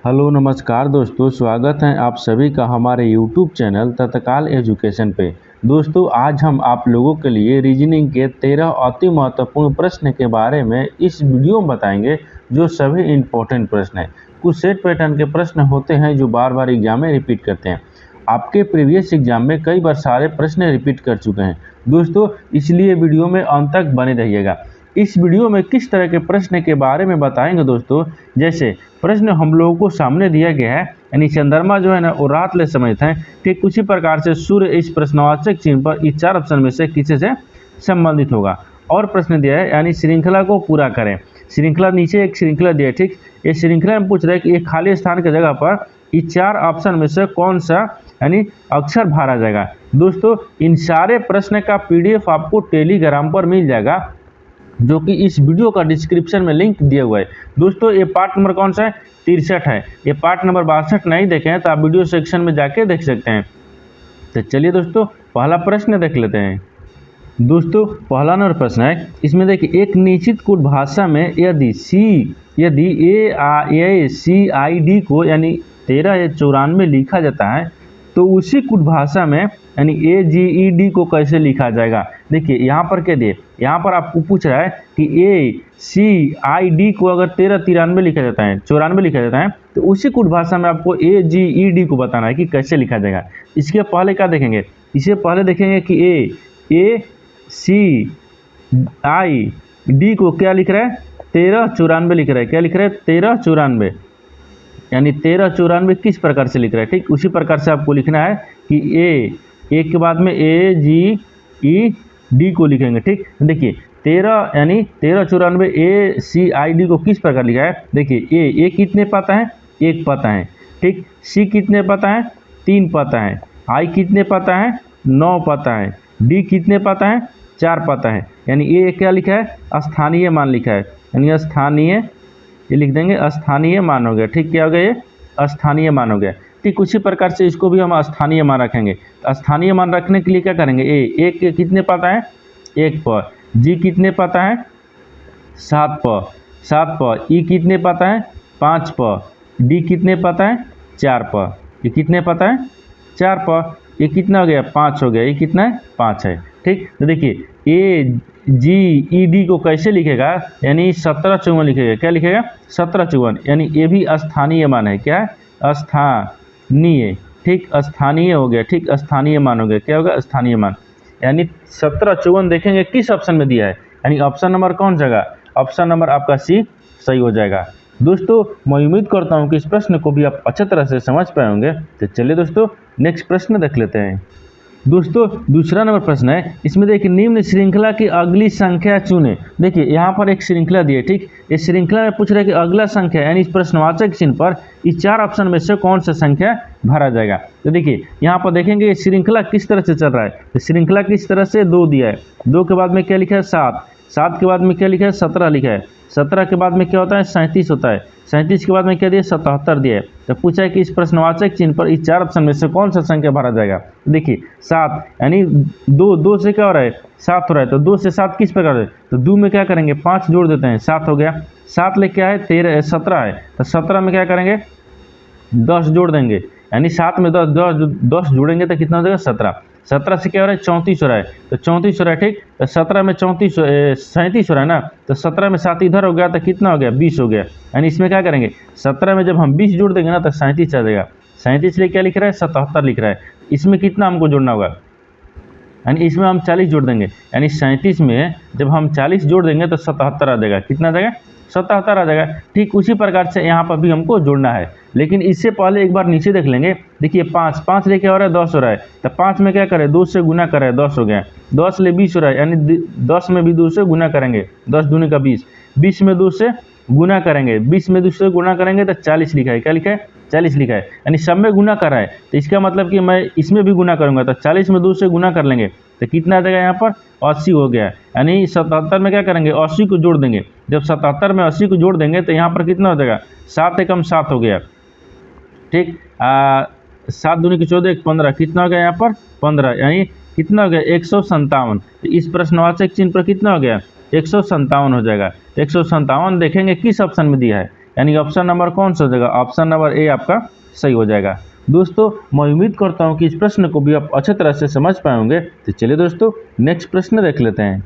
Hello नमस्कार दोस्तों, स्वागत है आप सभी का हमारे यूट्यूब चैनल तत्काल एजुकेशन पे। दोस्तों आज हम आप लोगों के लिए रीजनिंग के 13 अति महत्वपूर्ण प्रश्न के बारे में इस वीडियो में बताएंगे, जो सभी इम्पोर्टेंट प्रश्न हैं। कुछ सेट पैटर्न के प्रश्न होते हैं जो बार बार एग्जाम में रिपीट करते हैं। आपके प्रीवियस एग्जाम में कई बार सारे प्रश्न रिपीट कर चुके हैं दोस्तों, इसलिए वीडियो में अंत तक बने रहिएगा। इस वीडियो में किस तरह के प्रश्न के बारे में बताएंगे दोस्तों, जैसे प्रश्न हम लोगों को सामने दिया गया है, यानी चंद्रमा जो है ना वो रात ले समित है। ठीक उसी प्रकार से सूर्य इस प्रश्नवाचक चिन्ह पर इस 4 ऑप्शन में से किसी से संबंधित होगा। और प्रश्न दिया है यानी श्रृंखला को पूरा करें। श्रृंखला नीचे एक श्रृंखला दिया है, ठीक। ये श्रृंखला में पूछ रहा है कि एक खाली स्थान की जगह पर इस 4 ऑप्शन में से कौन सा यानी अक्षर भरा जाएगा। दोस्तों इन सारे प्रश्न का PDF आपको टेलीग्राम पर मिल जाएगा, जो कि इस वीडियो का डिस्क्रिप्शन में लिंक दिया हुआ है। दोस्तों ये पार्ट नंबर कौन सा है, 63 है। ये पार्ट नंबर 62 नहीं देखे हैं तो आप वीडियो सेक्शन में जाके देख सकते हैं। तो चलिए दोस्तों पहला प्रश्न देख लेते हैं। दोस्तों पहला नंबर प्रश्न है, इसमें देखिए एक निश्चित कूट भाषा में यदि ACID को यानी 13 या 94 लिखा जाता है, तो उसी कूट भाषा में यानी AGED को कैसे लिखा जाएगा। देखिए यहाँ पर क्या दिए, यहाँ पर आपको पूछ रहा है कि ACID को अगर 1393 लिखा जाता है, 94 लिखा जाता है, तो उसी कूट भाषा में आपको AGED को बताना है कि कैसे लिखा जाएगा। इसके पहले क्या देखेंगे, इससे पहले देखेंगे कि ACID को क्या लिख रहा है, 1394 लिख रहा है। क्या लिख रहा है, 1394, यानी 1394 किस प्रकार से लिख रहा है। ठीक उसी प्रकार से आपको लिखना है कि ए के बाद में AGED को लिखेंगे। ठीक देखिए 13 यानी 1394 ACID को किस प्रकार लिखा है। देखिए ए कितने पता है, 1 पता है। ठीक C कितने पता है, 3 पता है। I कितने पता है, 9 पता है। D कितने पता है, 4 पता है। यानी ये क्या लिखा है, स्थानीय मान लिखा है, यानी स्थानीय, ये लिख देंगे स्थानीय मान हो गया। ठीक क्या हो गया, ये स्थानीय मान हो गया। ठीक उसी प्रकार से इसको भी हम स्थानीय मान रखेंगे। स्थानीय मान रखने के लिए क्या करेंगे, ए के कितने पता है, 1 पर। जी कितने पता है, 7 पर। ई कितने पता है, 5 पर। डी कितने पता है, 4 पर। ये कितने पता है, 4 पर। ये कितना हो गया, 5 हो गया। ये कितना है, 5 है। ठीक तो देखिए AGED को कैसे लिखेगा, यानी 1754 लिखेगा। क्या लिखेगा, 1754, यानी ये भी स्थानीय मान है। क्या है, स्थानीय। ठीक स्थानीय हो गया। ठीक स्थानीय मान हो गया। क्या होगा, स्थानीय मान, यानी 1754 देखेंगे किस ऑप्शन में दिया है, यानी ऑप्शन नंबर कौन जगह, ऑप्शन नंबर आपका C सही हो जाएगा। दोस्तों मैं उम्मीद करता हूं कि इस प्रश्न को भी आप अच्छी तरह से समझ पाए होंगे। तो चलिए दोस्तों नेक्स्ट प्रश्न देख लेते हैं। दोस्तों दूसरा नंबर प्रश्न है, इसमें देखिए निम्न श्रृंखला की अगली संख्या चुने। देखिए यहाँ पर एक श्रृंखला दी है। ठीक इस श्रृंखला में पूछ रहा है कि अगला संख्या यानी इस प्रश्नवाचक चिन्ह पर इस 4 ऑप्शन में से कौन सा संख्या भरा जाएगा। तो देखिए यहाँ पर देखेंगे ये श्रृंखला किस तरह से चल रहा है। तो श्रृंखला किस तरह से, 2 दिया है, 2 के बाद में क्या लिखा है, 7 के बाद में क्या लिखा है, 17 लिखा है, 17 के बाद में क्या होता है, 37 होता है, 37 के बाद में क्या दिया, 77 दिया है। तो पूछा है कि इस प्रश्नवाचक चिन्ह पर इस 4 ऑप्शन में से कौन सा संख्या भरा जाएगा। तो देखिए 7 यानी 2 से क्या हो रहा है, 7 हो रहा है। तो 2 से 7 किस प्रकार है, तो 2 में क्या करेंगे, 5 जोड़ देते हैं, 7 हो गया। 7 ले क्या है, 17 है। तो 17 में क्या करेंगे, 10 जोड़ देंगे, यानी 7 में 10 जोड़ेंगे तो कितना हो जाएगा, 17। 17 से क्या हो रहा है, 34 हो रहा है। तो 34 हो रहा है। ठीक तो 17 में 37 हो रहा है ना, तो 17 में 7 इधर हो गया तो कितना हो गया, 20 हो गया। यानी इसमें क्या करेंगे, 17 में जब हम 20 जोड़ देंगे ना तो 37 आ जाएगा। 37 लिए क्या लिख रहा है, 77 लिख रहा है। इसमें कितना हमको जोड़ना होगा, यानी इसमें हम 40 जोड़ देंगे, यानी 37 में जब हम 40 जोड़ देंगे तो 77 आ जाएगा। कितना आ जाएगा, 77 आ जाएगा। ठीक उसी प्रकार से यहाँ पर भी हमको जोड़ना है, लेकिन इससे पहले एक बार नीचे देख लेंगे। देखिए 5 ले क्या हो रहा है, 10 हो रहा है। तो 5 में क्या करें, 2 से गुना करें, 10 हो गया। 10 ले 20 हो रहा है, यानी 10 में भी 2 से गुना करेंगे, 10 दूनी का 20। 20 में 2 से गुना करेंगे, 20 में 2 से गुना करेंगे तो 40 लिखा है। क्या लिखा है, 40 लिखा है, यानी सब में गुना कर रहा है। तो इसका मतलब कि मैं इसमें भी गुना करूंगा, तो 40 में 2 से गुना कर लेंगे तो कितना आ जाएगा, यहाँ पर 80 हो गया। यानी 77 में क्या करेंगे, 80 को जोड़ देंगे। जब 77 में 80 को जोड़ देंगे तो यहाँ पर कितना हो जाएगा, 7 एकम 7 हो गया। ठीक 7 दूनी की 14 1 15, कितना हो गया यहाँ पर 15, यानी कितना हो गया 157। तो इस प्रश्नवाचक चिन्ह पर कितना हो गया 157 हो जाएगा। 157 देखेंगे किस ऑप्शन में दिया है, यानी ऑप्शन नंबर कौन सा हो जाएगा, ऑप्शन नंबर ए आपका सही हो जाएगा। दोस्तों मैं उम्मीद करता हूँ कि इस प्रश्न को भी आप अच्छे तरह से समझ पाए होंगे। तो चलिए दोस्तों नेक्स्ट प्रश्न देख लेते हैं।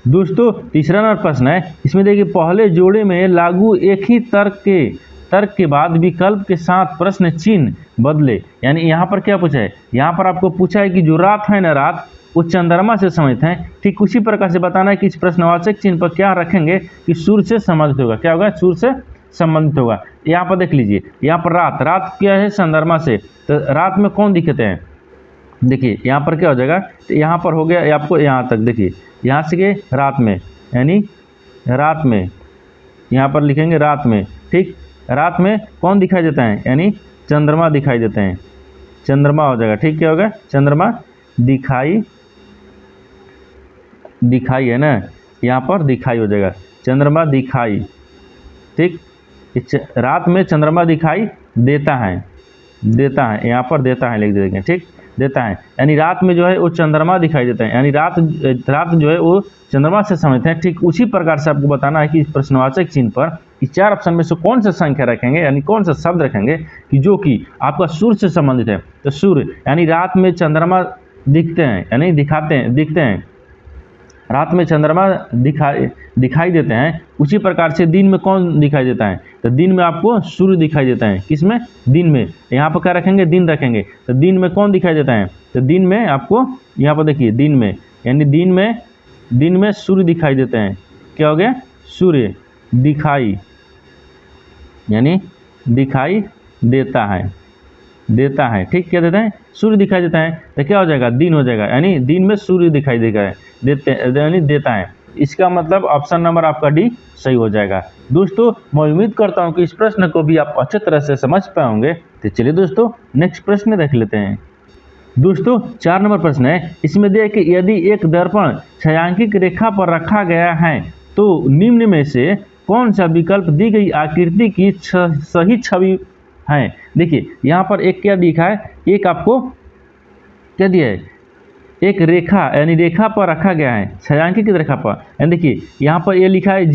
दोस्तों तीसरा नंबर प्रश्न है, इसमें देखिए पहले जोड़े में लागू एक ही तर्क के बाद विकल्प के साथ प्रश्न चिन्ह बदले। यानी यहाँ पर क्या पूछा है, यहाँ पर आपको पूछा है कि जो रात है ना, रात वो चंद्रमा से संबंधित है। ठीक उसी प्रकार से बताना है कि इस प्रश्नवाचक चिन्ह पर क्या रखेंगे कि सूर्य से संबंधित होगा। क्या होगा, सूर्य से संबंधित होगा। यहाँ पर देख लीजिए, यहाँ पर रात क्या है, चंद्रमा से, तो रात में कौन दिखते हैं, देखिए यहाँ पर क्या हो जाएगा, तो यहाँ पर हो गया आपको यहाँ तक, देखिए यहाँ से के रात में, यानी रात में, यहाँ पर लिखेंगे रात में। ठीक, रात में कौन दिखाई देता है, यानी चंद्रमा दिखाई देते हैं, चंद्रमा हो जाएगा। ठीक, क्या होगा, चंद्रमा दिखाई है ना, यहाँ पर दिखाई हो जाएगा, चंद्रमा दिखाई। ठीक, रात में चंद्रमा दिखाई देता है, यहाँ पर देता है लिख देंगे। ठीक, देता है, यानी रात में जो है वो चंद्रमा दिखाई देता है, यानी रात जो है वो चंद्रमा से संबंधित है। ठीक उसी प्रकार से आपको बताना है कि इस प्रश्नवाचक चिन्ह पर इस चार ऑप्शन में से कौन सा संख्या रखेंगे, यानी कौन सा शब्द रखेंगे कि जो कि आपका सूर्य से संबंधित है। तो सूर्य यानी रात में चंद्रमा दिखते हैं, यानी दिखते हैं, रात में चंद्रमा दिखाई देते हैं। उसी प्रकार से दिन में कौन दिखाई देता है, तो दिन में आपको सूर्य दिखाई देता है। किसमें, दिन में, यहाँ पर क्या रखेंगे, दिन रखेंगे। तो दिन में कौन दिखाई देता है, तो दिन में आपको यहाँ पर देखिए दिन में, यानी दिन में सूर्य दिखाई देते हैं। क्या हो गया, सूर्य दिखाई, यानी दिखाई देता है। ठीक, क्या देता है, सूर्य दिखाई देता है, तो क्या हो जाएगा, दिन हो जाएगा, यानी दिन में सूर्य दिखाई देता है। इसका मतलब ऑप्शन नंबर आपका डी सही हो जाएगा। दोस्तों मैं उम्मीद करता हूं कि इस प्रश्न को भी आप अच्छे तरह से समझ पाए होंगे। तो चलिए दोस्तों नेक्स्ट प्रश्न देख लेते हैं। दोस्तों 4 नंबर प्रश्न है, इसमें देखिए यदि एक दर्पण छायांकित रेखा पर रखा गया है तो निम्न में से कौन सा विकल्प दी गई आकृति की सही छवि है। देखिए यहाँ पर एक क्या दिखा है, एक आपको क्या दिया है, एक रेखा, यानी रेखा पर रखा गया है, छायांकित रेखा पर। यानी देखिए यहाँ पर ये लिखा है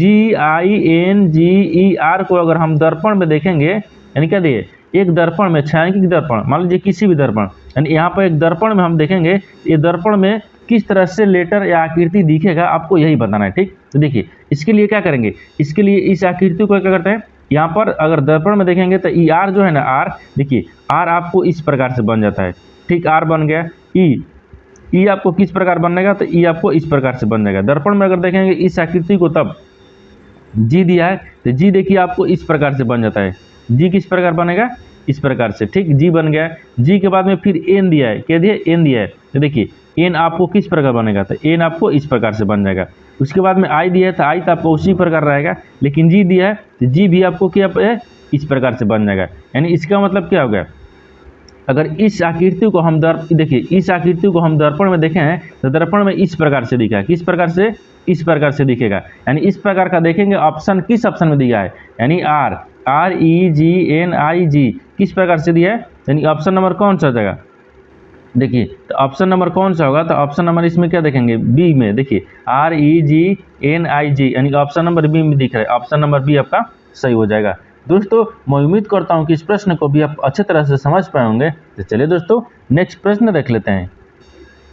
GINGER को अगर हम दर्पण में देखेंगे, यानी क्या दिए, एक दर्पण में, छायांकित दर्पण, मान लीजिए किसी भी दर्पण, यानी यहाँ पर एक दर्पण में हम देखेंगे, ये दर्पण में किस तरह से लेटर या आकृति दिखेगा, आपको यही बताना है। ठीक, तो देखिए इसके लिए क्या करेंगे, इसके लिए इस आकृति को क्या करते हैं, यहाँ पर अगर दर्पण में देखेंगे तो ER जो है ना, R, देखिए R आपको इस प्रकार से बन जाता है। ठीक, R बन गया। ई आपको किस प्रकार बनेगा, तो ई आपको इस प्रकार से बन जाएगा। दर्पण में अगर देखेंगे इस आकृति को, तब जी दिया है तो जी देखिए आपको इस प्रकार से बन जाता है। जी किस प्रकार बनेगा, इस प्रकार से। ठीक, जी बन गया। जी के बाद में फिर एन दिया है, क्या दिया, एन दिया है, तो देखिए एन आपको किस प्रकार बनेगा, तो एन आपको इस प्रकार से बन जाएगा। उसके बाद में आई दिया है तो आई तो आपको उसी प्रकार रहेगा, लेकिन जी दिया है तो जी भी आपको क्या है, इस प्रकार से बन जाएगा। यानी इसका मतलब क्या हो गया, अगर इस आकृति को हम देखिए इस आकृति को हम दर्पण में देखें हैं तो दर्पण में इस प्रकार से दिखा है, किस प्रकार से, इस प्रकार से दिखेगा। यानी इस प्रकार का देखेंगे, ऑप्शन किस ऑप्शन में दिया है, यानी REGNIG किस प्रकार से दिया है, यानी ऑप्शन नंबर कौन सा जाएगा, देखिए तो ऑप्शन नंबर कौन सा होगा, तो ऑप्शन नंबर इसमें क्या देखेंगे, बी में, देखिए REGNIG, यानी ऑप्शन नंबर बी में दिख रहा है, ऑप्शन नंबर बी आपका सही हो जाएगा। दोस्तों मैं उम्मीद करता हूं कि इस प्रश्न को भी आप अच्छे तरह से समझ पाए होंगे। तो चलिए दोस्तों नेक्स्ट प्रश्न देख लेते हैं।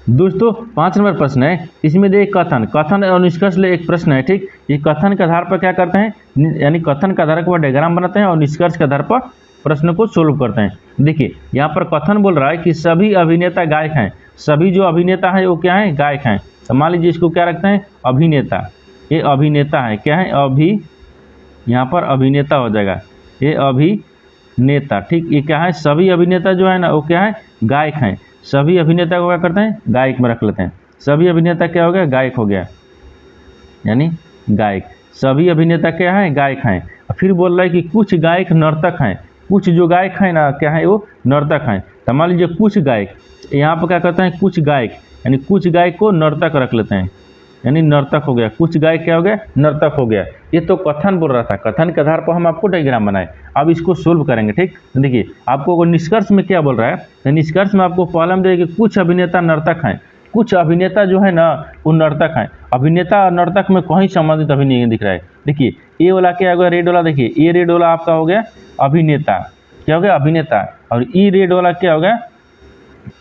दोस्तों 5 नंबर प्रश्न है, इसमें देख कथन और निष्कर्ष ले एक प्रश्न है। ठीक, ये कथन के आधार पर क्या करते हैं, यानी कथन के आधार पर डायग्राम बनाते हैं और निष्कर्ष के आधार पर प्रश्न को सोल्व करते हैं। देखिए यहाँ पर कथन बोल रहा है कि सभी अभिनेता गायक हैं, सभी जो अभिनेता है वो क्या है, गायक हैं। तो मान लीजिए इसको क्या रखते हैं, अभिनेता, ये अभिनेता है, क्या है, यहाँ पर अभिनेता हो जाएगा, ये अभिनेता। ठीक, ये क्या है, सभी अभिनेता जो है ना वो क्या है, गायक हैं। सभी अभिनेता को क्या करते हैं, गायक में रख लेते हैं। सभी अभिनेता क्या हो गया, गायक हो गया, यानी गायक। सभी अभिनेता क्या है, गायक हैं। फिर बोल रहा है कि कुछ गायक नर्तक हैं, कुछ जो गायक हैं ना क्या है, वो नर्तक हैं। तो मान लीजिए कुछ गायक, यहाँ पर क्या करते हैं, कुछ गायक, यानी कुछ गायक को नर्तक रख लेते हैं, यानी नर्तक हो गया, कुछ गायक क्या हो गया, नर्तक हो गया। ये तो कथन बोल रहा था, कथन के आधार पर हम आपको डायग्राम बनाए, अब इसको सोल्व करेंगे। ठीक, देखिए आपको निष्कर्ष में क्या बोल रहा है, तो निष्कर्ष में आपको कॉलम देगा कि कुछ अभिनेता नर्तक हैं, कुछ अभिनेता जो है ना वो नर्तक हैं। अभिनेता और नर्तक में कहीं संबंधित अभी नहीं दिख रहा है। देखिए ए वाला क्या होगा, रेड वाला देखिए, ए रेड वाला आपका हो गया अभिनेता, क्या हो गया अभिनेता, और ई रेड वाला क्या हो गया,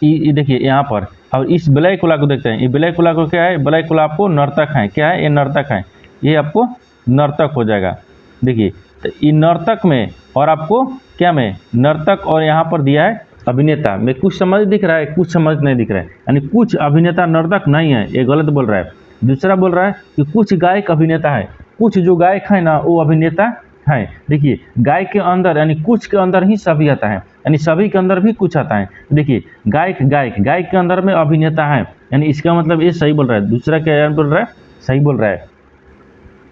ई देखिए यहाँ पर, और इस ब्लैक वाला को देखते हैं, ये ब्लैक वाला को क्या है, ब्लैक वाला आपको नर्तक है, क्या है ये नर्तक है, ये आपको नर्तक हो जाएगा। देखिए तो ये नर्तक में और आपको क्या में नर्तक और यहाँ पर दिया है अभिनेता में, कुछ समझ दिख रहा है, कुछ समझ नहीं दिख रहा है, यानी कुछ अभिनेता नर्तक नहीं है, ये गलत बोल रहा है। दूसरा बोल रहा है कि कुछ गायक अभिनेता है, कुछ जो गायक है ना वो अभिनेता है। देखिए गायक के अंदर यानी कुछ के अंदर ही सभी आता है, यानी सभी के अंदर भी कुछ आता है। देखिए गायक गायक गायक के अंदर में अभिनेता है, यानी इसका मतलब ये सही बोल रहा है। दूसरा क्या बोल रहा है, सही बोल रहा है,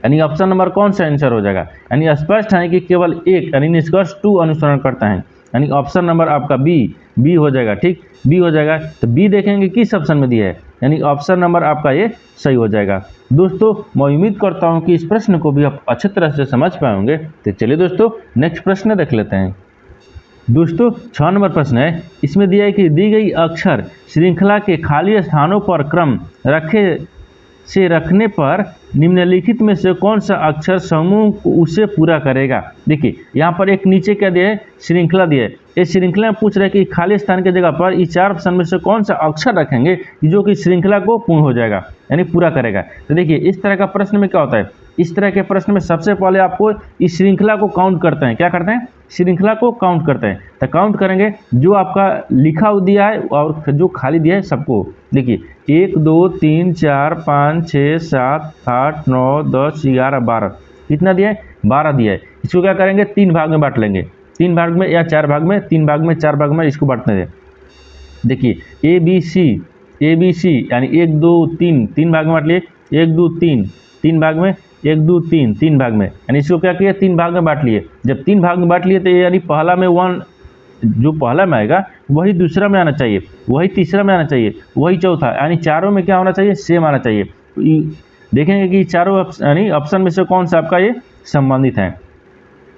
यानी ऑप्शन नंबर कौन सा आंसर हो जाएगा, यानी स्पष्ट है कि केवल एक यानी निष्कर्ष 2 अनुसरण करता है, यानी ऑप्शन नंबर आपका बी हो जाएगा। ठीक, बी हो जाएगा। तो बी देखेंगे किस ऑप्शन में दिया है, यानी ऑप्शन नंबर आपका ये सही हो जाएगा। दोस्तों मैं उम्मीद करता हूँ कि इस प्रश्न को भी आप अच्छी तरह से समझ पाए होंगे। तो चलिए दोस्तों नेक्स्ट प्रश्न देख लेते हैं। दोस्तों 6 नंबर प्रश्न है, इसमें दिया है कि दी गई अक्षर श्रृंखला के खाली स्थानों पर क्रम रखने पर निम्नलिखित में से कौन सा अक्षर समूह उसे पूरा करेगा। देखिए यहाँ पर एक नीचे क्या दिया है, श्रृंखला दिया है। इस श्रृंखला में पूछ रहे हैं कि खाली स्थान की जगह पर इस 4 ऑप्शन में से कौन सा अक्षर रखेंगे जो कि श्रृंखला को पूर्ण हो जाएगा, यानी पूरा करेगा। तो देखिए इस तरह का प्रश्न में क्या होता है, इस तरह के प्रश्न में सबसे पहले आपको इस श्रृंखला को काउंट करते हैं। क्या करते हैं, श्रृंखला को काउंट करते हैं। तो काउंट करेंगे जो आपका लिखा दिया है और जो खाली दिया है सबको। देखिए 1 2 3 4 5 6 7 8 9 10 11 12, कितना दिया है, 12 दिया है। इसको क्या करेंगे, 3 भाग में बांट लेंगे, 3 भाग में या 4 भाग में, 3 भाग में 4 भाग में इसको बांटने दें। देखिए ए बी सी यानी 1 2 3 3 भाग में बांट लिए, 1 2 3 3 भाग में, 1 2 3 3 भाग में, यानी इसको क्या किया, 3 भाग में बांट लिए। जब 3 भाग में बांट लिए तो यानी पहला में 1 जो पहला में आएगा वही दूसरा में आना चाहिए, वही तीसरा में आना चाहिए, वही चौथा, यानी चारों में क्या होना चाहिए, सेम आना चाहिए। देखेंगे कि चारों यानी ऑप्शन में से कौन सा आपका ये संबंधित है।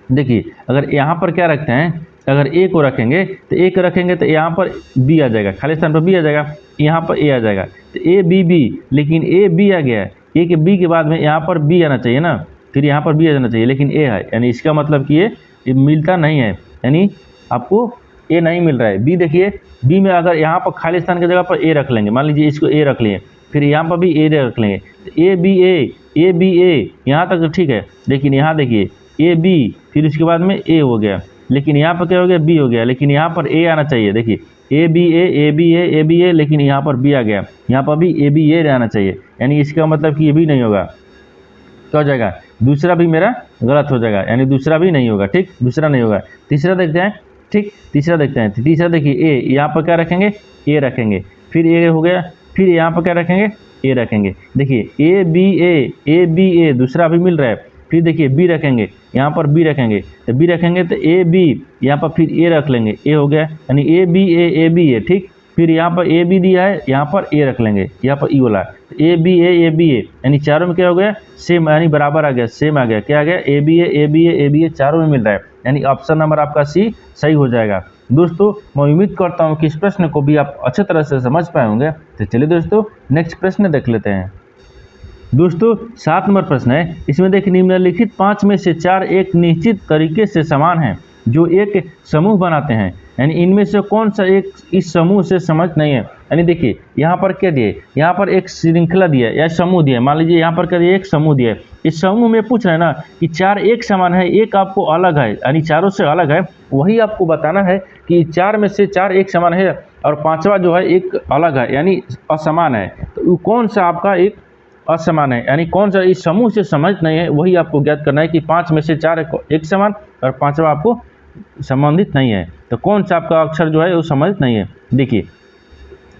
देखिए अगर यहाँ पर क्या रखते हैं, अगर ए को रखेंगे तो ए को रखेंगे तो यहाँ पर बी आ जाएगा, खाली स्थान पर बी आ जाएगा, यहाँ पर ए आ जाएगा। तो ए बी, लेकिन ए बी आ गया है, ए के बी के बाद में यहाँ पर बी आना चाहिए ना, फिर यहाँ पर बी आ जाना चाहिए, लेकिन ए है, यानी इसका मतलब कि ये मिलता नहीं है, यानी आपको ए नहीं मिल रहा है। बी देखिए, बी में अगर यहाँ पर खाली स्थान की जगह पर ए रख लेंगे, मान लीजिए इसको ए रख लिए, फिर यहाँ पर भी ए रख लेंगे, तो ए बी ए यहाँ तक तो ठीक है, लेकिन यहाँ देखिए ए बी, फिर उसके बाद में ए हो गया, लेकिन यहाँ पर क्या हो गया, बी हो गया, लेकिन यहाँ पर ए आना चाहिए। देखिए ए बी ए, लेकिन यहाँ पर बी आ गया, यहाँ पर भी ए बी ए रहना चाहिए, यानी इसका मतलब कि ये भी नहीं होगा, क्या हो जाएगा, दूसरा भी मेरा गलत हो जाएगा, यानी दूसरा भी नहीं होगा। ठीक, दूसरा नहीं होगा। तीसरा देखते हैं। ठीक, तीसरा देखते हैं। तीसरा देखिए ए, यहाँ पर क्या रखेंगे, ए रखेंगे, फिर ए हो गया, फिर यहाँ पर क्या रखेंगे, ए रखेंगे। देखिए ए बी ए दूसरा भी मिल रहा है, फिर देखिए बी रखेंगे, यहाँ पर बी रखेंगे, तो बी रखेंगे तो ए बी, यहाँ पर फिर ए रख लेंगे, ए हो गया, यानी ए बी ए। ठीक, फिर यहाँ पर ए बी दिया है, यहाँ पर ए रख लेंगे, यहाँ पर ई वाला ए बी ए, यानी चारों में क्या हो गया, सेम, यानी बराबर आ गया, सेम आ गया, क्या आ गया, ए बी ए चारों में मिल रहा है, यानी ऑप्शन नंबर आपका सी सही हो जाएगा। दोस्तों मैं उम्मीद करता हूँ कि इस प्रश्न को भी आप अच्छे तरह से समझ पाए होंगे। तो चलिए दोस्तों नेक्स्ट प्रश्न देख लेते हैं। दोस्तों 7 नंबर प्रश्न है, इसमें देखिए निम्नलिखित 5 में से 4 एक निश्चित तरीके से समान हैं जो एक समूह बनाते हैं, यानी इनमें से कौन सा एक इस समूह से समझ नहीं है। यानी देखिए यहाँ पर क्या दिए, यहाँ पर एक श्रृंखला दिया है या समूह दिया है, मान लीजिए यहाँ पर क्या दिया, एक समूह दिया है। इस समूह में पूछ रहे हैं ना कि 4 एक समान है, एक आपको अलग है, यानी चारों से अलग है, वही आपको बताना है कि 4 में से 4 एक समान है और 5वां जो है एक अलग है, यानी असमान है। तो कौन सा आपका एक असमान है, यानी कौन सा इस समूह से समझ नहीं है, वही आपको ज्ञात करना है कि 5 में से 4 एक समान और 5वां आपको संबंधित नहीं है। तो कौन सा आपका अक्षर जो है वो संबंधित नहीं है। देखिए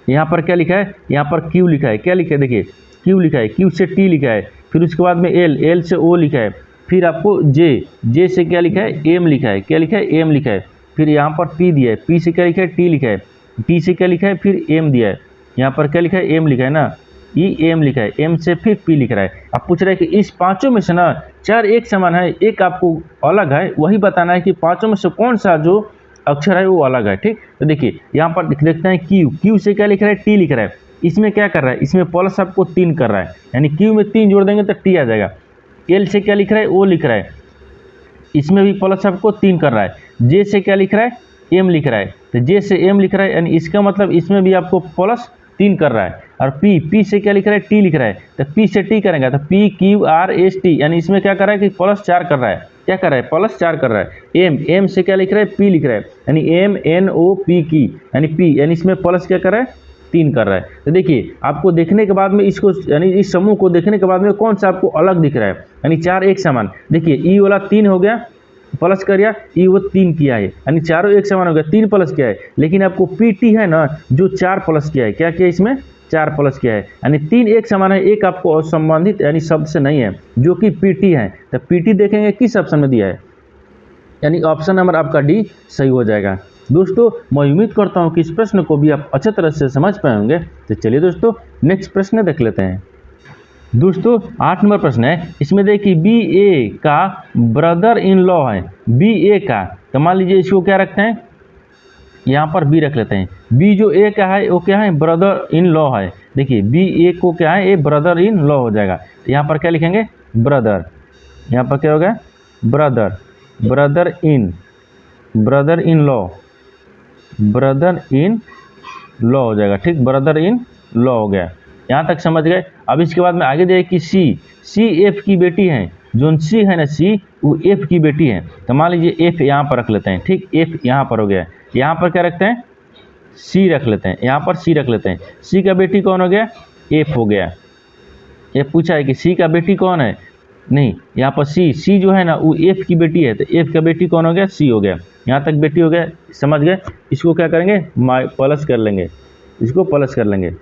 यहाँ पर क्या लिखा है, यहाँ पर क्यू लिखा है, क्या लिखा है, देखिए क्यू लिखा है, क्यू से टी लिखा है, फिर उसके बाद में एल से ओ लिखा है, फिर आपको जे से क्या लिखा है, एम लिखा है, क्या लिखा है, एम लिखा है, फिर यहाँ पर पी दिया है, पी से क्या लिखा है, टी लिखा है, टी से क्या लिखा है, फिर एम दिया है, यहाँ पर क्या लिखा है, एम लिखा है ना, ई एम लिखा है, एम से फिर पी लिख रहा है। अब पूछ रहा है कि इस 5 में से ना 4 एक समान है, एक आपको अलग है, वही बताना है कि 5 में से कौन सा जो अक्षर है वो अलग है। ठीक, तो देखिए यहाँ पर देखते हैं क्यू से क्या लिख रहा है, टी लिख रहा है, इसमें क्या कर रहा है, इसमें प्लस आपको 3 कर रहा है, यानी क्यू में 3 जोड़ देंगे तो टी आ जाएगा। एल से क्या लिख रहा है, ओ लिख रहा है, इसमें भी प्लस आपको 3 कर रहा है। जे से क्या लिख रहा है, एम लिख रहा है, तो जे से एम लिख रहा है, यानी इसका मतलब इसमें भी आपको प्लस 3 कर रहा है। और पी से क्या लिख रहा है, टी लिख रहा है, तो पी से टी करेंगे तो P Q R S T, यानी इसमें क्या कर रहा है कि प्लस 4 कर रहा है, क्या कर रहा है, प्लस 4 कर रहा है। एम से क्या लिख रहा है, पी लिख रहा है, यानी एम एन ओ पी की, यानी पी, यानी इसमें प्लस क्या कर रहा है, 3 कर रहा है। तो देखिए आपको देखने के बाद में इसको, यानी इस समूह को देखने के बाद में कौन सा आपको अलग दिख रहा है, यानी 4 एक समान। देखिए ई वाला 3 हो गया, प्लस कर दिया, ई वो 3 किया है, यानी चारों एक समान हो गया, 3 प्लस किया है। लेकिन आपको पी टी है ना जो 4 प्लस किया है, क्या किया इसमें, 4 प्लस किया है, यानी 3 एक समान है, एक आपको संबंधित यानी शब्द से नहीं है जो कि पी टी है। तो पी टी देखेंगे किस ऑप्शन में दिया है, यानी ऑप्शन नंबर आपका डी सही हो जाएगा। दोस्तों मैं उम्मीद करता हूँ कि इस प्रश्न को भी आप अच्छे तरह से समझ पाए होंगे। तो चलिए दोस्तों नेक्स्ट प्रश्न देख लेते हैं। दोस्तों 8 नंबर प्रश्न है, इसमें देखिए बी ए का ब्रदर इन लॉ है, बी ए का, तो मान लीजिए इसको क्या रखते हैं, यहाँ पर बी रख लेते हैं। बी जो ए का है वो क्या है, ब्रदर इन लॉ है। देखिए बी ए को क्या है, ए ब्रदर इन लॉ हो जाएगा। यहाँ पर क्या लिखेंगे, ब्रदर, यहाँ पर क्या हो गया, brother, brother in law, brother in law हो जाएगा, ठीक, ब्रदर इन लॉ हो गया। यहाँ तक समझ गए। अब इसके बाद में आगे देखिए कि सी एफ की बेटी है, जो सी है ना, सी वो एफ की बेटी है। तो मान लीजिए एफ यहाँ पर रख लेते हैं, ठीक, एफ यहाँ पर हो गया। यहाँ पर क्या रखते हैं, सी रख लेते हैं, यहाँ पर सी रख लेते हैं। सी का बेटी कौन हो गया, एफ हो गया। ये पूछा है कि सी का बेटी कौन है, नहीं, यहाँ पर सी जो है ना वो एफ की बेटी है, तो एफ का बेटी कौन हो गया, सी हो गया। यहाँ तक बेटी हो गया, समझ गए। इसको क्या करेंगे, प्लस कर लेंगे, इसको प्लस कर लेंगे।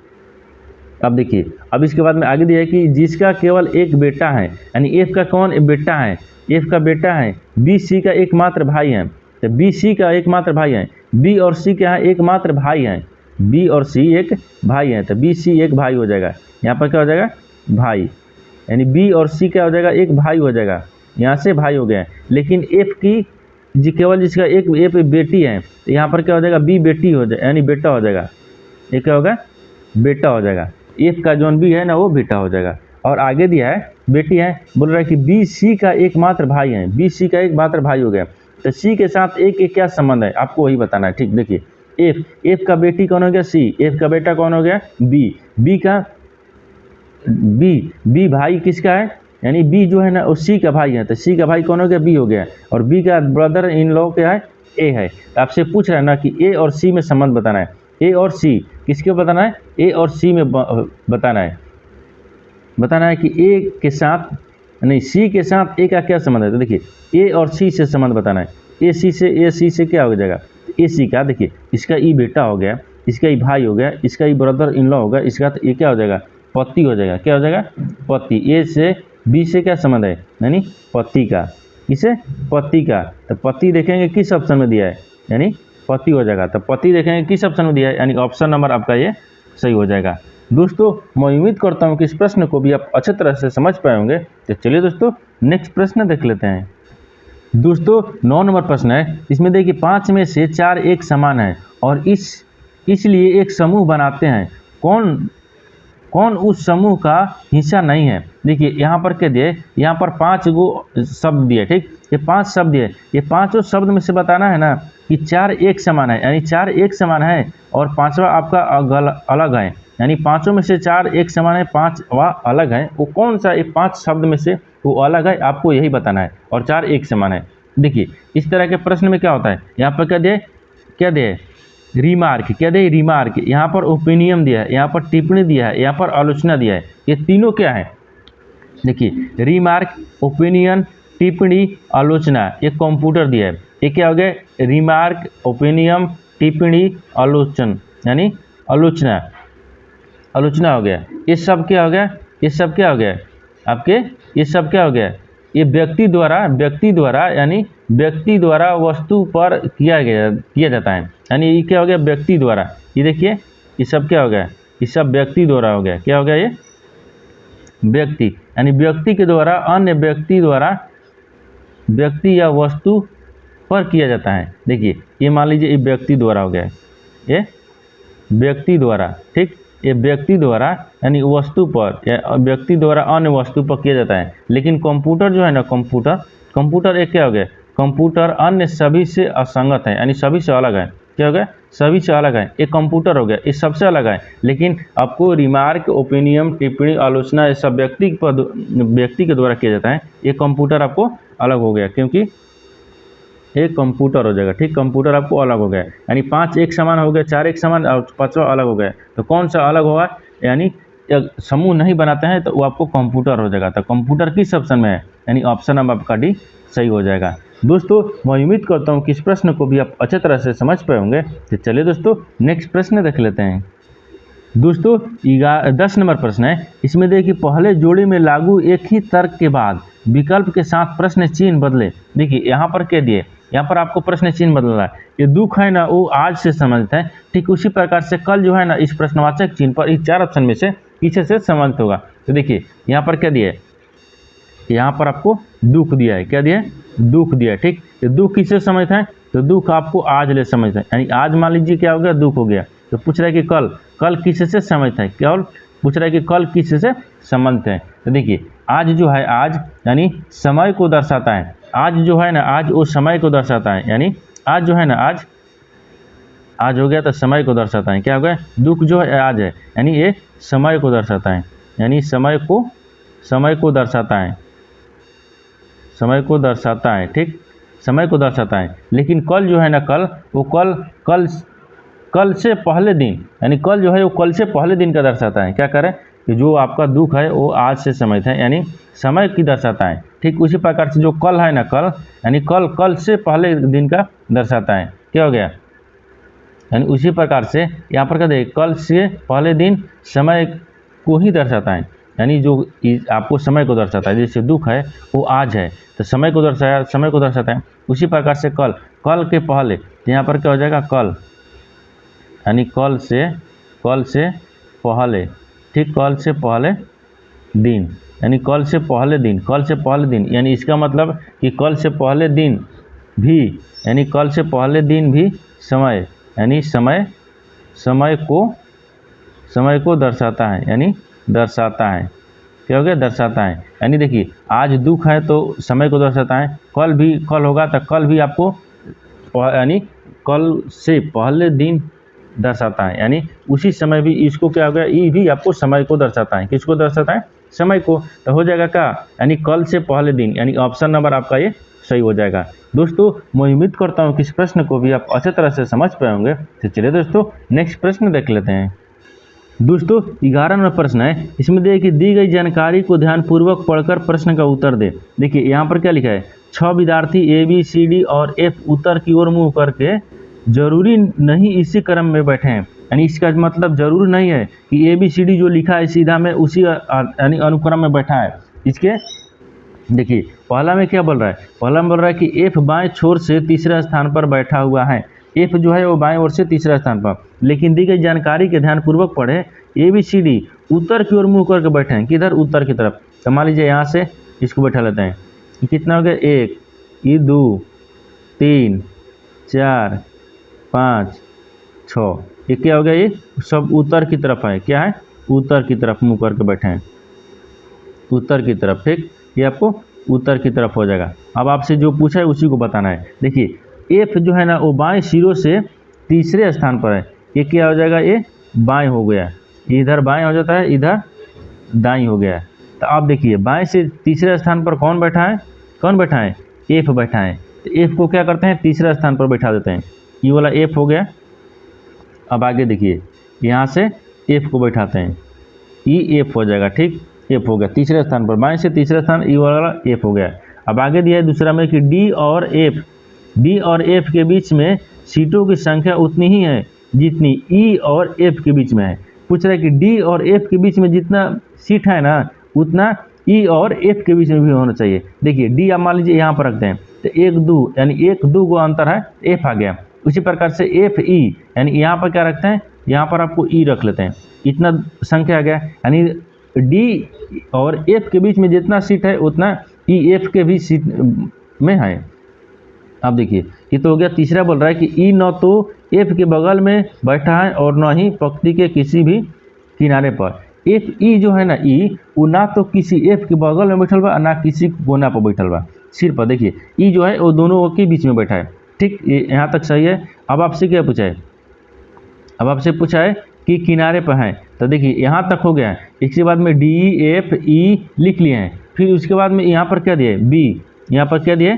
अब देखिए अब इसके बाद में आगे दिया है कि जिसका केवल एक बेटा है, यानी एफ का कौन बेटा है, एफ का बेटा है, बी सी का एकमात्र भाई है। तो बी सी का एकमात्र भाई है, बी और सी क्या है, एकमात्र भाई है, बी और सी एक भाई है, तो बी सी एक भाई हो जाएगा। यहाँ पर क्या हो जाएगा, भाई, यानी बी और सी क्या हो जाएगा, एक भाई हो जाएगा, यहाँ से भाई हो गया। लेकिन एफ की जी केवल जिसका एक एफ बेटी है, तो यहाँ पर क्या हो जाएगा, बी बेटी हो जाएगा, यानी बेटा हो जाएगा। ये क्या होगा, बेटा हो जाएगा। एफ का जोन बी है ना वो बेटा हो जाएगा। और आगे दिया है बेटी है, बोल रहा है कि बी सी का एकमात्र भाई है, बी सी का एकमात्र भाई हो गया। तो सी के साथ ए के क्या संबंध है, आपको वही बताना है, ठीक। देखिए एफ का बेटी कौन हो गया, सी, एफ का बेटा कौन हो गया, बी का बी भाई किसका है, यानी बी जो है ना वो सी का भाई है, तो सी का भाई कौन हो गया, बी हो गया। और बी का ब्रदर इन लॉ क्या है, ए है। आपसे पूछ रहा है ना कि ए और सी में संबंध बताना है, ए और सी किसके बताना है, ए और सी में बताना है कि ए के साथ, नहीं, सी के साथ ए का क्या संबंध है। तो देखिए ए और सी से संबंध बताना है, ए सी से क्या हो जाएगा, ए सी का, देखिए इसका ई बेटा हो गया, इसका ई भाई हो गया, इसका ई ब्रदर इन लॉ हो गया, इसका तो ये क्या हो जाएगा, पति हो जाएगा। क्या हो जाएगा, पति। ए से बी से क्या संबंध है, यानी पति का, किसे, पति का। तो पति देखेंगे किस ऑप्शन में दिया है, यानी पति हो जाएगा। तो पति देखेंगे किस ऑप्शन में दिया है, यानी ऑप्शन नंबर आपका ये सही हो जाएगा। दोस्तों मैं उम्मीद करता हूँ कि इस प्रश्न को भी आप अच्छे तरह से समझ पाए होंगे। तो चलिए दोस्तों नेक्स्ट प्रश्न देख लेते हैं। दोस्तों 9 नंबर प्रश्न है, इसमें देखिए 5 में से 4 एक समान है और इसलिए एक समूह बनाते हैं, कौन उस समूह का हिस्सा नहीं है। देखिए यहाँ पर क्या दिए, यहाँ पर 5 गो शब्द दिए, ठीक, ये 5 शब्द दिए, ये 5 शब्द में से बताना है ना कि 4 एक समान है, यानी 4 एक समान है और 5वां आपका अलग है, यानी 5 में से 4 एक समान है, 5वां अलग है। वो कौन सा एक 5 शब्द में से वो अलग है, आपको यही बताना है, और 4 एक समान है। देखिए इस तरह के प्रश्न में क्या होता है, यहाँ पर क्या दे रिमार्क, क्या दे रिमार्क, यहाँ पर ओपिनियन दिया है, यहाँ पर टिप्पणी दिया है, यहाँ पर आलोचना दिया है। ये तीनों क्या है, देखिए रिमार्क, ओपिनियन, टिप्पणी, आलोचना, ये कंप्यूटर दिया है। ये क्या हो गया, रिमार्क, ओपिनियन, टिप्पणी, आलोचना, यानी आलोचना हो गया। ये सब क्या हो गया, ये सब क्या हो गया आपके, ये सब क्या हो गया, ये व्यक्ति द्वारा यानी व्यक्ति द्वारा वस्तु पर किया जाता है, यानी ये क्या हो गया, व्यक्ति द्वारा। ये देखिए ये सब क्या हो गया, ये सब व्यक्ति द्वारा हो गया। क्या हो गया, ये व्यक्ति, यानी व्यक्ति के द्वारा अन्य व्यक्ति द्वारा व्यक्ति या वस्तु पर किया जाता है। देखिए ये मान लीजिए ये व्यक्ति द्वारा हो गया, ये व्यक्ति द्वारा, ठीक। ये व्यक्ति द्वारा यानी वस्तु पर या व्यक्ति द्वारा अन्य वस्तु पर किया जाता है। लेकिन कंप्यूटर जो है ना, कंप्यूटर एक क्या हो गया, कंप्यूटर अन्य सभी से असंगत है, यानी सभी से अलग है। क्या हो गया, सभी से अलग है। एक कंप्यूटर हो गया, ये सबसे अलग है। लेकिन आपको रिमार्क, ओपिनियन, टिप्पणी, आलोचना ये सब व्यक्ति के द्वारा किया जाता है। ये कंप्यूटर आपको अलग हो गया, क्योंकि एक कंप्यूटर हो जाएगा। ठीक, कंप्यूटर आपको अलग हो गया, यानी 5 एक समान हो गया, 4 एक समान और 5वां अलग हो गया। तो कौन सा अलग होगा, यानी समूह नहीं बनाते हैं तो वो आपको कंप्यूटर हो जाएगा। तो कंप्यूटर किस ऑप्शन में है, यानी ऑप्शन नंबर आपका डी सही हो जाएगा। दोस्तों मैं उम्मीद करता हूँ कि इस प्रश्न को भी आप अच्छे तरह से समझ पाए होंगे। तो चलिए दोस्तों नेक्स्ट प्रश्न देख लेते हैं। दोस्तों 10 नंबर प्रश्न है। इसमें देखिए पहले जोड़ी में लागू एक ही तर्क के बाद विकल्प के साथ प्रश्न चिन्ह बदले। देखिए यहाँ पर क्या दिए, यहाँ पर आपको प्रश्न चिन्ह बदलना है। ये दुख है ना वो आज से संबंधित है। ठीक उसी प्रकार से कल जो है ना इस प्रश्नवाचक चिन्ह पर इस 4 ऑप्शन में से किसी से संबंधित होगा। तो देखिए यहाँ पर क्या दिया है, यहाँ पर आपको दुख दिया है। क्या दिया है, दुख दिया है। ठीक, तो दुख किससे संबंधित है, तो दुख आपको आज ले संबंधित है, यानी आज मान लीजिए क्या हो गया, दुख हो गया। तो पूछ रहा है कि कल किससे संबंधित है, केवल पूछ रहा है कि कल किससे संबंधित है। तो देखिए आज जो है, आज यानी समय को दर्शाता है। आज जो है ना, आज वो समय को दर्शाता है, यानी आज जो है ना, आज हो गया तो समय को दर्शाता है। क्या हो गया, दुख जो है आज है, यानी ये समय को दर्शाता है, यानी समय को दर्शाता है, समय को दर्शाता है। ठीक, समय को दर्शाता है। लेकिन कल जो है ना, वो कल से पहले दिन, यानी कल जो है वो कल से पहले दिन का दर्शाता है। क्या करें कि जो आपका दुख है वो आज से संबंधित है, यानी समय की दर्शाता है। ठीक उसी प्रकार से जो कल है ना, कल यानी कल से पहले दिन का दर्शाता है। क्या हो गया, यानी उसी प्रकार से यहाँ पर क्या दे, कल से पहले दिन समय को ही दर्शाता है, यानी जो आपको समय को दर्शाता है। जैसे दुख है वो आज है तो समय को दर्शाता है। उसी प्रकार से कल के पहले, यहाँ पर क्या हो जाएगा, कल यानी कल से पहले। ठीक, कल से पहले दिन, यानी कल से पहले दिन, यानी इसका मतलब कि कल से पहले दिन भी, यानी कल से पहले दिन भी समय, यानी समय को दर्शाता है, यानी दर्शाता है। क्या हो गया, दर्शाता है। यानी देखिए आज दुख है तो समय को दर्शाता है। कल होगा तो कल भी आपको यानी कल से पहले दिन दर्शाता है, यानी उसी समय भी इसको क्या हो गया, ये भी आपको समय को दर्शाता है। किसको दर्शाता है, समय को। तो हो जाएगा क्या, यानी कल से पहले दिन, यानी ऑप्शन नंबर आपका ये सही हो जाएगा। दोस्तों मैं उम्मीद करता हूँ कि इस प्रश्न को भी आप अच्छे तरह से समझ पाए होंगे। तो चलिए दोस्तों नेक्स्ट प्रश्न देख लेते हैं। दोस्तों 11 नंबर प्रश्न है। इसमें देखिए दी गई जानकारी को ध्यानपूर्वक पढ़कर प्रश्न का उत्तर दे। देखिए यहाँ पर क्या लिखा है, 6 विद्यार्थी ABCD और F उत्तर की ओर मुँह करके जरूरी नहीं इसी क्रम में बैठे हैं। यानी इसका मतलब जरूरी नहीं है कि ABCD जो लिखा है सीधा में उसी यानी अनुक्रम में बैठा है। इसके देखिए पहला में क्या बोल रहा है, पहला में बोल रहा है कि F बाएं छोर से तीसरे स्थान पर बैठा हुआ है। F जो है वो बाएं ओर से तीसरे स्थान पर, लेकिन दी गई जानकारी के ध्यानपूर्वक पढ़े ABCD उत्तर की ओर मुँह करके बैठे हैं। किधर, उत्तर की तरफ। तो मान लीजिए यहाँ से इसको बैठा लेते हैं। कितना हो गया, 1, ये 2, 3, 4, 5, 6, ये क्या हो गया, ये सब उत्तर की तरफ है। क्या है, उत्तर की तरफ मुँह करके बैठे हैं, उत्तर की तरफ। ठीक, ये आपको उत्तर की तरफ हो जाएगा। अब आपसे जो पूछा है उसी को बताना है। देखिए F जो है ना वो बाएं सिरों से तीसरे स्थान पर है। ये क्या हो जाएगा, ये बाएं हो गया, इधर बाएं हो जाता है, इधर दाएं हो गया। तो आप देखिए बाएं से तीसरे स्थान पर कौन बैठा है, F बैठा है। तो F को क्या करते हैं, तीसरे स्थान पर बैठा देते हैं। ये वाला F हो गया। अब आगे देखिए यहाँ से F को बैठाते हैं, ये F हो जाएगा। ठीक, F हो गया तीसरे स्थान पर, बाएं से तीसरे स्थान, ये वाला F हो गया। अब आगे दिया है दूसरा में कि D और F के बीच में सीटों की संख्या उतनी ही है जितनी E और F के बीच में है। पूछ रहा है कि D और F के बीच में जितना सीट है ना उतना E और F के बीच में भी होना चाहिए। देखिए D आप मान लीजिए यहाँ पर रखते हैं तो 1, 2 यानी 1, 2 को अंतर है, F आ गया। उसी प्रकार से FE यानी यहाँ पर क्या रखते हैं, यहाँ पर आपको E रख लेते हैं, इतना संख्या आ गया। यानी D और F के बीच में जितना सीट है उतना E F के भी सीट में है। अब देखिए ये तो हो गया। तीसरा बोल रहा है कि E न तो F के बगल में बैठा है और न ही पंक्ति के किसी भी किनारे पर। एफ ई जो है ना ई, वो ना तो किसी एफ के बगल में बैठल बा ना किसी कोना पर बैठल बा, सिर पर। देखिए ई जो है वो दोनों के बीच में बैठा है। ठीक, ये यहाँ तक सही है। अब आपसे क्या पूछा है, अब आपसे पूछा है कि किनारे पर हैं, तो देखिए यहाँ तक हो गया है। इसके बाद में डी एफ ई लिख लिए हैं, फिर उसके बाद में यहाँ पर क्या दिए, बी। यहाँ पर क्या दिए,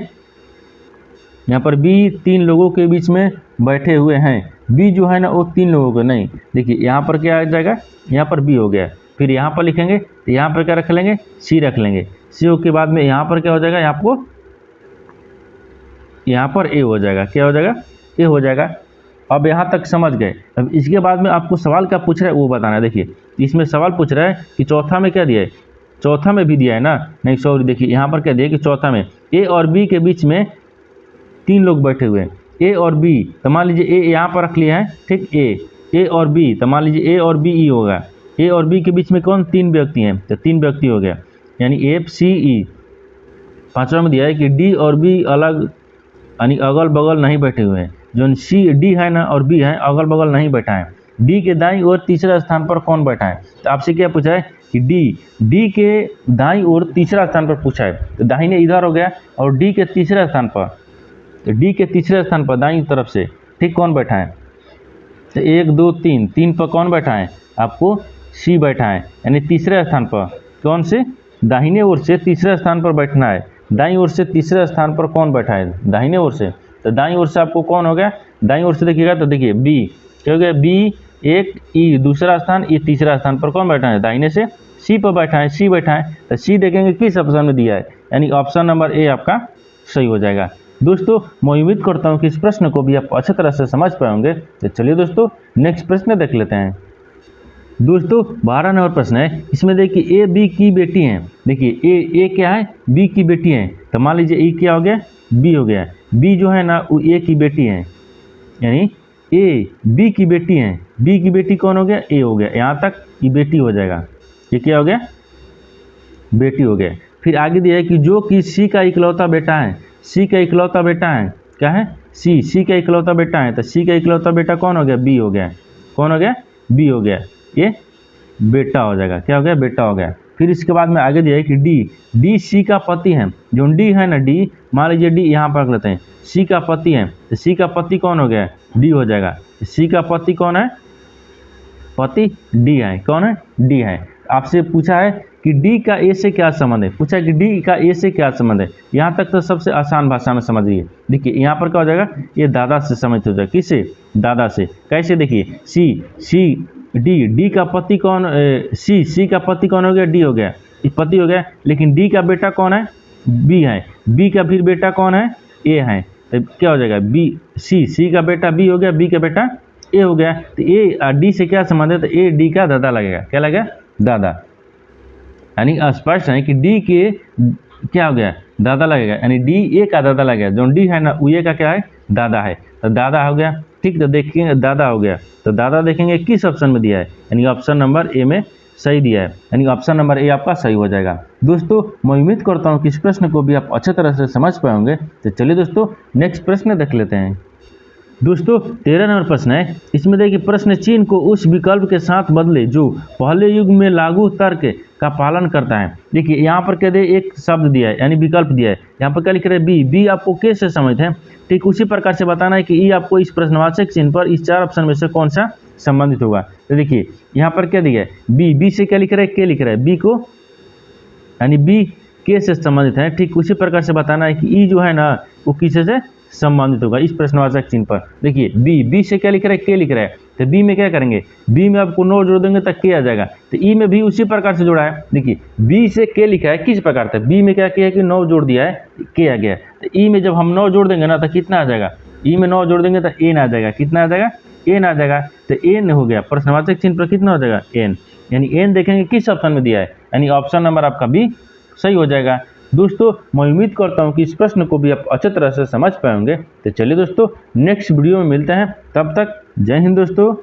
यहाँ पर बी 3 लोगों के बीच में बैठे हुए हैं। बी जो है ना वो 3 लोगों को नहीं, देखिए यहाँ पर क्या आ जाएगा, यहाँ पर बी हो गया। फिर यहाँ पर लिखेंगे तो यहाँ पर क्या रख लेंगे, सी रख लेंगे। सी के बाद में यहाँ पर क्या हो जाएगा, आपको यहाँ पर ए हो जाएगा। क्या हो जाएगा, ए हो जाएगा। अब यहाँ तक समझ गए। अब इसके बाद में आपको सवाल क्या पूछ रहा है वो बताना है। देखिए इसमें सवाल पूछ रहा है कि चौथा में क्या दिया है, चौथा में भी दिया है ना, नहीं सॉरी, देखिए यहाँ पर क्या दिया कि चौथा में ए और बी के बीच में 3 लोग बैठे हुए हैं, ए और बी। तो मान लीजिए ए यहाँ पर रख लिया है, ठीक, ए और बी, तो मान लीजिए ए और बी ई होगा। ए और बी के बीच में कौन, 3 व्यक्ति हैं, तो 3 व्यक्ति हो गया, यानी एफ सी ई। पाँचवा में दिया है कि डी और बी अलग यानी अगल बगल नहीं बैठे हुए हैं। जो सी डी है ना और बी है अगल बगल नहीं बैठा है। डी के दाईं ओर तीसरा स्थान पर कौन बैठा है, तो आपसे क्या पूछा है कि डी के दाईं ओर तीसरा स्थान पर पूछा है, तो दाहिने इधर हो गया और डी के तीसरे स्थान पर, तो डी के तीसरे स्थान पर दाईं तरफ से, ठीक, कौन बैठा है, तो 1 2 3, 3 पर कौन बैठा है, आपको सी बैठा है, यानी तीसरे स्थान पर। कौन से, दाहिने ओर से तीसरे स्थान पर बैठना है। दाईं ओर से तीसरे स्थान पर कौन बैठा है, दाहिने ओर से, तो दाईं ओर से आपको कौन हो गया, दाईं ओर से देखिएगा तो देखिए बी, क्या हो गया, बी 1 ई दूसरा स्थान, ई तीसरा स्थान पर कौन बैठा है, दाहिने से सी पर बैठा है, सी बैठा है। तो सी देखेंगे किस ऑप्शन में दिया है, यानी ऑप्शन नंबर ए आपका सही हो जाएगा। दोस्तों मैं उम्मीद करता हूँ कि इस प्रश्न को भी आप अच्छी तरह से समझ पाएंगे। तो चलिए दोस्तों नेक्स्ट प्रश्न देख लेते हैं। दोस्तों 12 नंबर प्रश्न है, इसमें देखिए ए बी की बेटी हैं। देखिए ए क्या है, बी की बेटी है, तो मान लीजिए ई क्या हो गया, बी हो गया। बी जो है ना वो ए की बेटी है, यानी ए बी की बेटी है। बी की बेटी कौन हो गया, ए हो गया। यहाँ तक ये बेटी हो जाएगा, ये क्या हो गया, बेटी हो गया। फिर आगे दिया है कि जो कि सी का इकलौता बेटा है। सी का इकलौता बेटा है, क्या है, सी का इकलौता बेटा है, तो सी का इकलौता बेटा कौन हो गया, बी हो गया। कौन हो गया, बी हो गया, ये बेटा हो जाएगा। क्या हो गया, बेटा हो गया। फिर इसके बाद में आगे दिया है कि डी सी का पति है। जो डी है ना, डी मान लीजिए डी यहाँ पर रख लेते हैं, सी का पति है, तो सी का पति कौन हो गया, डी हो जाएगा। सी का पति कौन है, पति डी है। कौन है, डी है। आपसे पूछा है कि डी का ए से क्या संबंध है, पूछा कि डी का ए से क्या संबंध है। यहाँ तक तो सबसे आसान भाषा में समझिए। देखिए यहाँ पर क्या हो जाएगा, ये दादा से समझ हो जाएगा। किससे, दादा से। कैसे, देखिए सी डी का पति कौन, सी का पति कौन हो गया, डी हो गया, ये पति हो गया। लेकिन डी का बेटा कौन है, बी है। बी का फिर बेटा कौन है, ए है। तो क्या हो जाएगा, बी सी का बेटा बी हो गया, बी का बेटा ए हो गया। तो ए डी से क्या संबंध है, तो ए डी का दादा लगेगा। क्या लगेगा, दादा। यानी स्पष्ट है कि डी के क्या हो गया, दादा लगेगा, यानी डी ए का दादा लगेगा। जो डी है ना वो ए का क्या है, दादा है, तो दादा हो गया। ठीक, तो देखिए दादा हो गया, तो दादा देखेंगे किस ऑप्शन में दिया है, यानी ऑप्शन नंबर ए में सही दिया है, यानी ऑप्शन नंबर ए आपका सही हो जाएगा। दोस्तों मैं उम्मीद करता हूँ कि इस प्रश्न को भी आप अच्छे तरह से समझ पाएंगे। तो चलिए दोस्तों नेक्स्ट प्रश्न देख लेते हैं। दोस्तों 13 नंबर प्रश्न है, इसमें देखिए प्रश्न चिन्ह को उस विकल्प के साथ बदले जो पहले युग में लागू तर्क का पालन करता है। देखिए यहाँ पर क्या दिया, एक शब्द दिया है यानी विकल्प दिया है। यहाँ पर क्या लिख रहे हैं, बी आपको कैसे समझते हैं। ठीक उसी प्रकार से बताना है कि ई आपको इस प्रश्नवाचक चिन्ह पर इस 4 ऑप्शन में से कौन सा संबंधित होगा। तो देखिए यहाँ पर क्या दिया है, बी से क्या लिख रहा है, के लिख रहा है, बी को यानी बी के से संबंधित है। ठीक उसी प्रकार से बताना है कि ई जो है ना वो किसे से संबंधित होगा इस प्रश्नवाचक चिन्ह पर। देखिए बी से क्या लिख रहा है, के लिख रहा है, तो बी में क्या करेंगे, बी में आपको 9 जोड़ देंगे तक के आ जाएगा। तो ई में भी उसी प्रकार से जोड़ा है। देखिए बी से के लिखा है किस प्रकार से, बी में क्या किया है कि 9 जोड़ दिया है, के आ गया। तो ई में जब हम 9 जोड़ देंगे ना तो कितना आ जाएगा, ई में 9 जोड़ देंगे तो एन आ जाएगा। कितना आ जाएगा, एन आ जाएगा। तो एन हो गया, प्रश्नवाचक चिन्ह पर कितना हो जाएगा, एन, यानी एन देखेंगे किस ऑप्शन में दिया है, यानी ऑप्शन नंबर आपका बी सही हो जाएगा। दोस्तों मैं उम्मीद करता हूं कि इस प्रश्न को भी आप अच्छी तरह से समझ पाएंगे। तो चलिए दोस्तों नेक्स्ट वीडियो में मिलते हैं, तब तक जय हिंद दोस्तों।